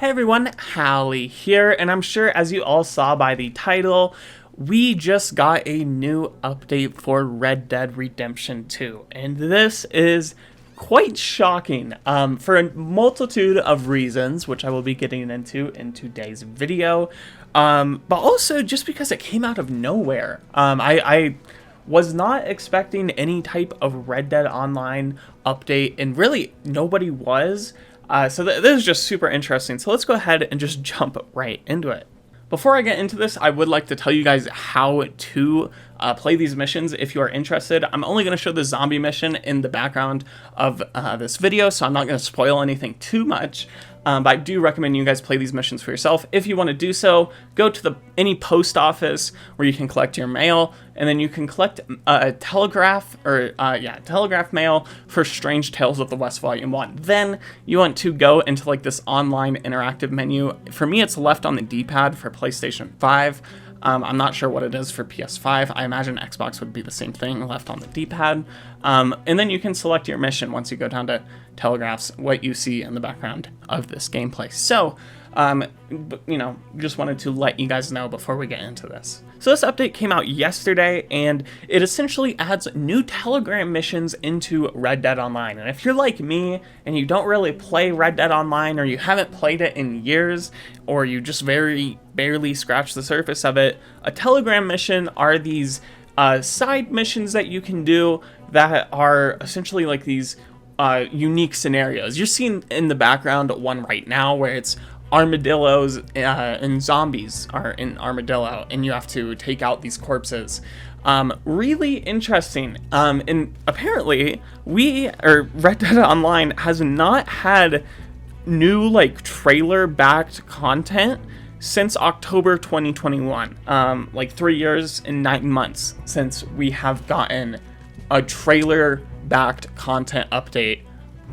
Hey everyone, Hallie here, and I'm sure as you all saw by the title, we just got a new update for Red Dead Redemption 2, and this is quite shocking for a multitude of reasons, which I will be getting into in today's video, but also just because it came out of nowhere. I was not expecting any type of Red Dead Online update, and really nobody was. So this is just super interesting. So let's go ahead and just jump right into it. Before I get into this, I would like to tell you guys how to play these missions if you are interested. I'm only going to show the zombie mission in the background of this video, so I'm not going to spoil anything too much. But I do recommend you guys play these missions for yourself. If you want to do so, go to any post office where you can collect your mail, and then you can collect a telegraph mail for Strange Tales of the West Volume 1. Then you want to go into like this online interactive menu. For me, it's left on the D-pad for PlayStation 5. I'm not sure what it is for PS5. I imagine Xbox would be the same thing, left on the D-pad. And then you can select your mission once you go down to telegraphs, what you see in the background of this gameplay. So, just wanted to let you guys know before we get into this. So this update came out yesterday, and it essentially adds new Telegram missions into Red Dead Online. And if you're like me, and you don't really play Red Dead Online, or you haven't played it in years, or you just very barely scratched the surface of it, a Telegram mission are these side missions that you can do that are essentially like these unique scenarios. You're seeing in the background one right now where it's armadillos and zombies are in armadillo, and you have to take out these corpses. Really interesting. And apparently Red Dead Online has not had new like trailer backed content since October 2021. Like 3 years and 9 months since we have gotten a trailer backed content update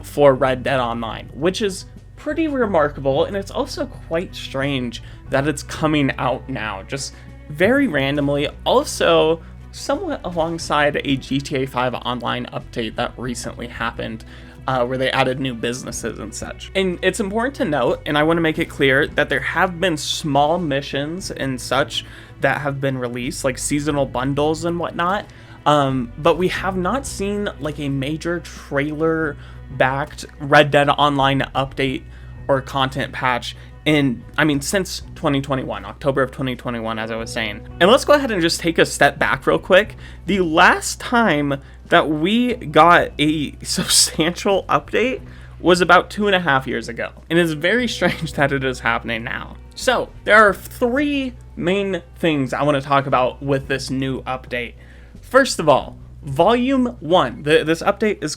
for Red Dead Online, which is pretty remarkable, and it's also quite strange that it's coming out now, just very randomly. Also, somewhat alongside a GTA 5 online update that recently happened, where they added new businesses and such. And it's important to note, and I want to make it clear, that there have been small missions and such that have been released, like seasonal bundles and whatnot, but we have not seen like a major trailer backed Red Dead Online update or content patch since 2021, October of 2021, as I was saying. And let's go ahead and just take a step back real quick. The last time that we got a substantial update was about 2.5 years ago. And it's very strange that it is happening now. So there are 3 main things I want to talk about with this new update. First of all, Volume 1. This update is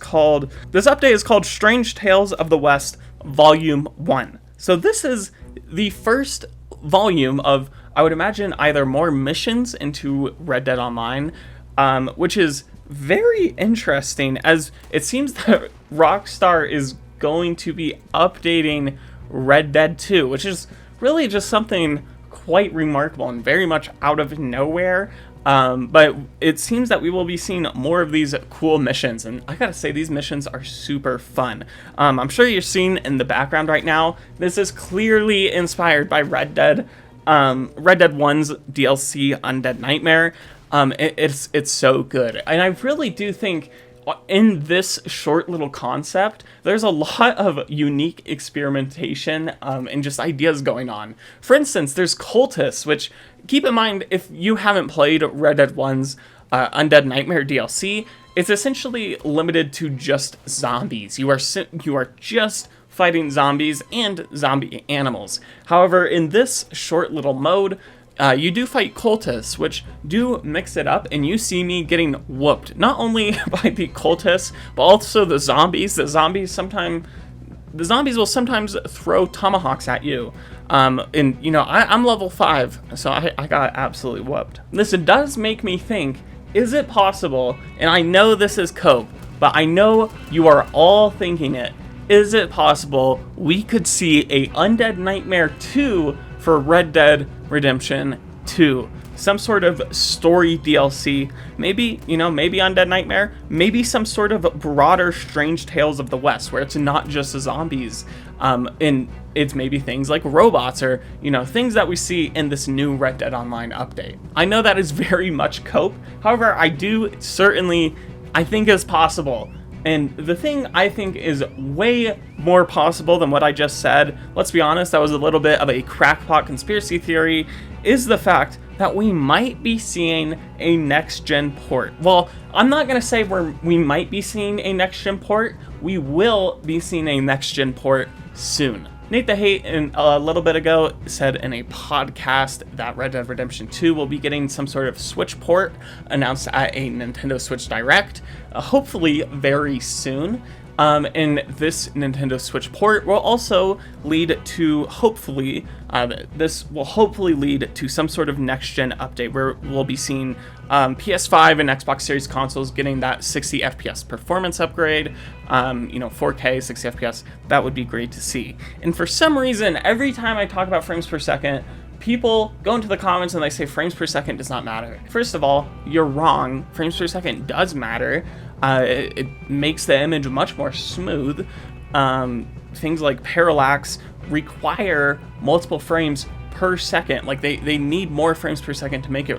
called Strange Tales of the West Volume 1. So this is the first volume of, I would imagine, either more missions into Red Dead Online, which is very interesting, as it seems that Rockstar is going to be updating Red Dead 2, which is really just something quite remarkable and very much out of nowhere. But it seems that we will be seeing more of these cool missions, and I gotta say, these missions are super fun. I'm sure you're seeing in the background right now, this is clearly inspired by Red Dead 1's DLC Undead Nightmare. It's so good, and I really do think in this short little concept, there's a lot of unique experimentation and just ideas going on. For instance, there's cultists, which, keep in mind, if you haven't played Red Dead 1's Undead Nightmare DLC, it's essentially limited to just zombies. You are just fighting zombies and zombie animals. However, in this short little mode, you do fight cultists, which do mix it up, and you see me getting whooped, not only by the cultists, but also the zombies. The zombies will sometimes throw tomahawks at you. I'm level 5, so I got absolutely whooped. This does make me think, is it possible, and I know this is cope, but I know you are all thinking it, is it possible we could see a Undead Nightmare 2 for Red Dead Redemption 2? some sort of story DLC, maybe, maybe Undead Nightmare, maybe some sort of broader Strange Tales of the West, where it's not just zombies, and it's maybe things like robots or, things that we see in this new Red Dead Online update. I know that is very much cope, however, I think is possible. And the thing I think is way more possible than what I just said, let's be honest, that was a little bit of a crackpot conspiracy theory, is the fact that we might be seeing a next-gen port. Well, I'm not going to say we might be seeing a next-gen port. We will be seeing a next-gen port soon. Nate the Hate a little bit ago said in a podcast that Red Dead Redemption 2 will be getting some sort of Switch port announced at a Nintendo Switch Direct, hopefully very soon. And this Nintendo Switch port will also lead to, hopefully, lead to some sort of next-gen update where we'll be seeing PS5 and Xbox Series consoles getting that 60 FPS performance upgrade, 4K, 60 FPS. That would be great to see. And for some reason, every time I talk about frames per second, people go into the comments and they say frames per second does not matter. First of all, you're wrong. Frames per second does matter. It makes the image much more smooth. Things like parallax require multiple frames per second. Like they need more frames per second to make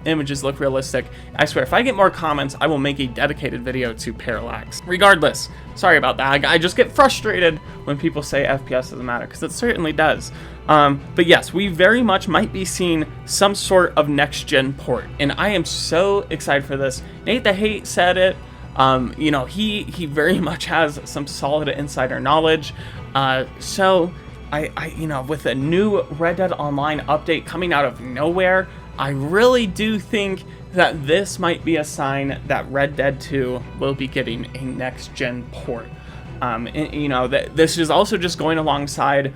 images look realistic. I swear, if I get more comments, I will make a dedicated video to parallax. Regardless, sorry about that. I just get frustrated when people say FPS doesn't matter, because it certainly does. But yes, we very much might be seeing some sort of next-gen port, and I am so excited for this. Nate the Hate said it. He very much has some solid insider knowledge. So I with a new Red Dead Online update coming out of nowhere, I really do think that this might be a sign that Red Dead 2 will be getting a next-gen port. That this is also just going alongside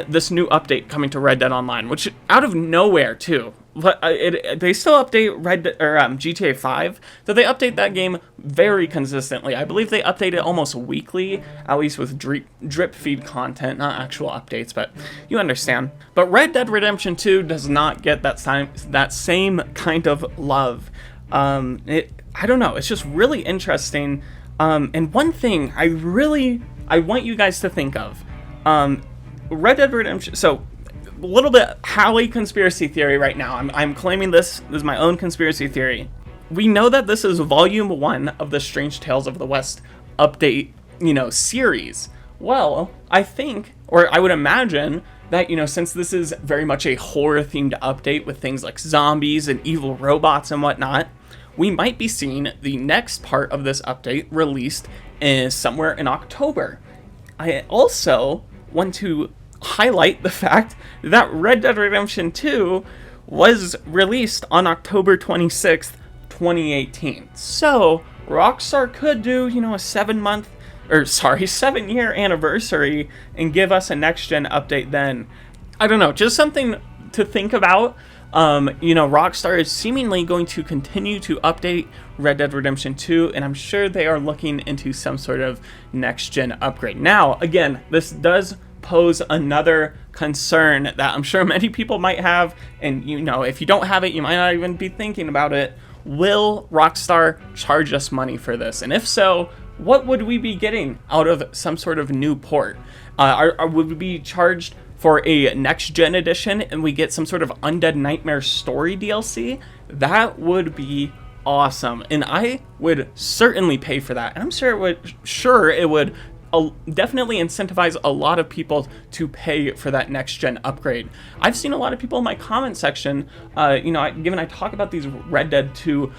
this new update coming to Red Dead Online, which out of nowhere too. But they still update GTA 5, so they update that game very consistently. I believe they update it almost weekly, at least with drip feed content, not actual updates, but you understand. But Red Dead Redemption 2 does not get that same kind of love. I don't know, it's just really interesting. And one thing I want you guys to think of, Red Dead Redemption, so a little bit Hally conspiracy theory right now. I'm claiming this is my own conspiracy theory. We know that this is volume 1 of the Strange Tales of the West update, series. Well, I think, or I would imagine that, since this is very much a horror themed update with things like zombies and evil robots and whatnot, we might be seeing the next part of this update released somewhere in October. I also want to highlight the fact that Red Dead Redemption 2 was released on October 26th, 2018. So Rockstar could do, a 7-year anniversary and give us a next-gen update then. I don't know, just something to think about. Rockstar is seemingly going to continue to update Red Dead Redemption 2, and I'm sure they are looking into some sort of next-gen upgrade. Now, again, this does pose another concern that I'm sure many people might have, and if you don't have it, you might not even be thinking about it. Will Rockstar charge us money for this? And if so, what would we be getting out of some sort of new port? Would we be charged for a next-gen edition and we get some sort of Undead Nightmare story DLC? That would be awesome, and I would certainly pay for that. And I'm sure it would definitely incentivize a lot of people to pay for that next-gen upgrade. I've seen a lot of people in my comment section, given I talk about these Red Dead 2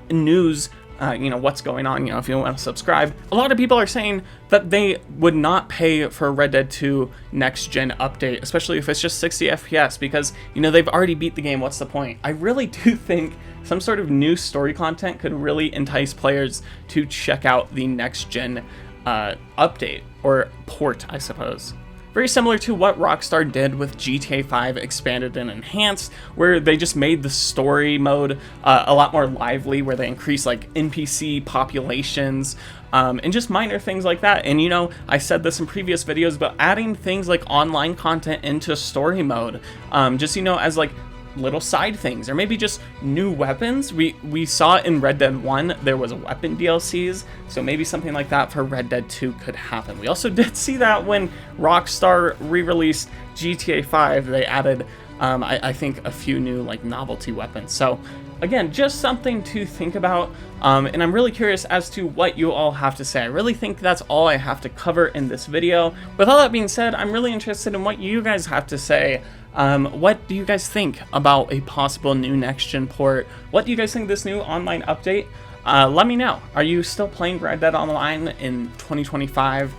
news, what's going on, if you want to subscribe, a lot of people are saying that they would not pay for a Red Dead 2 next-gen update, especially if it's just 60 FPS, because, they've already beat the game. What's the point? I really do think some sort of new story content could really entice players to check out the next-gen update, or port, I suppose. Very similar to what Rockstar did with GTA 5 Expanded and Enhanced, where they just made the story mode a lot more lively, where they increased like NPC populations, and just minor things like that. And I said this in previous videos, but adding things like online content into story mode, as like little side things, or maybe just new weapons. We saw in Red Dead 1 there was a weapon DLCs, so maybe something like that for Red Dead 2 could happen. We also did see that when Rockstar re-released GTA 5, they added I think a few new like novelty weapons. So again, just something to think about, and I'm really curious as to what you all have to say. I really think that's all I have to cover in this video. With all that being said, I'm really interested in what you guys have to say. What do you guys think about a possible new next-gen port? What do you guys think of this new online update? Let me know. Are you still playing Red Dead Online in 2025?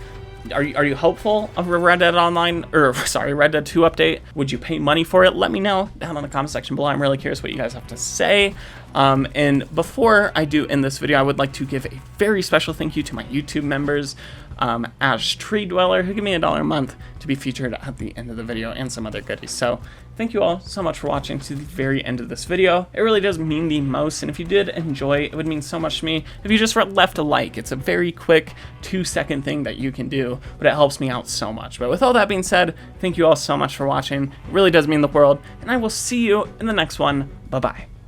Are you hopeful of a Red Dead Online, or sorry, Red Dead 2 update? Would you pay money for it? Let me know down in the comment section below. I'm really curious what you guys have to say. And before I do end this video, I would like to give a very special thank you to my YouTube members, Ash Tree Dweller, who gave me $1 a month to be featured at the end of the video, and some other goodies. So thank you all so much for watching to the very end of this video. It really does mean the most, and if you did enjoy, it would mean so much to me if you just left a like. It's a very quick 2-second thing that you can do, but it helps me out so much. But with all that being said, thank you all so much for watching. It really does mean the world, and I will see you in the next one. Bye-bye.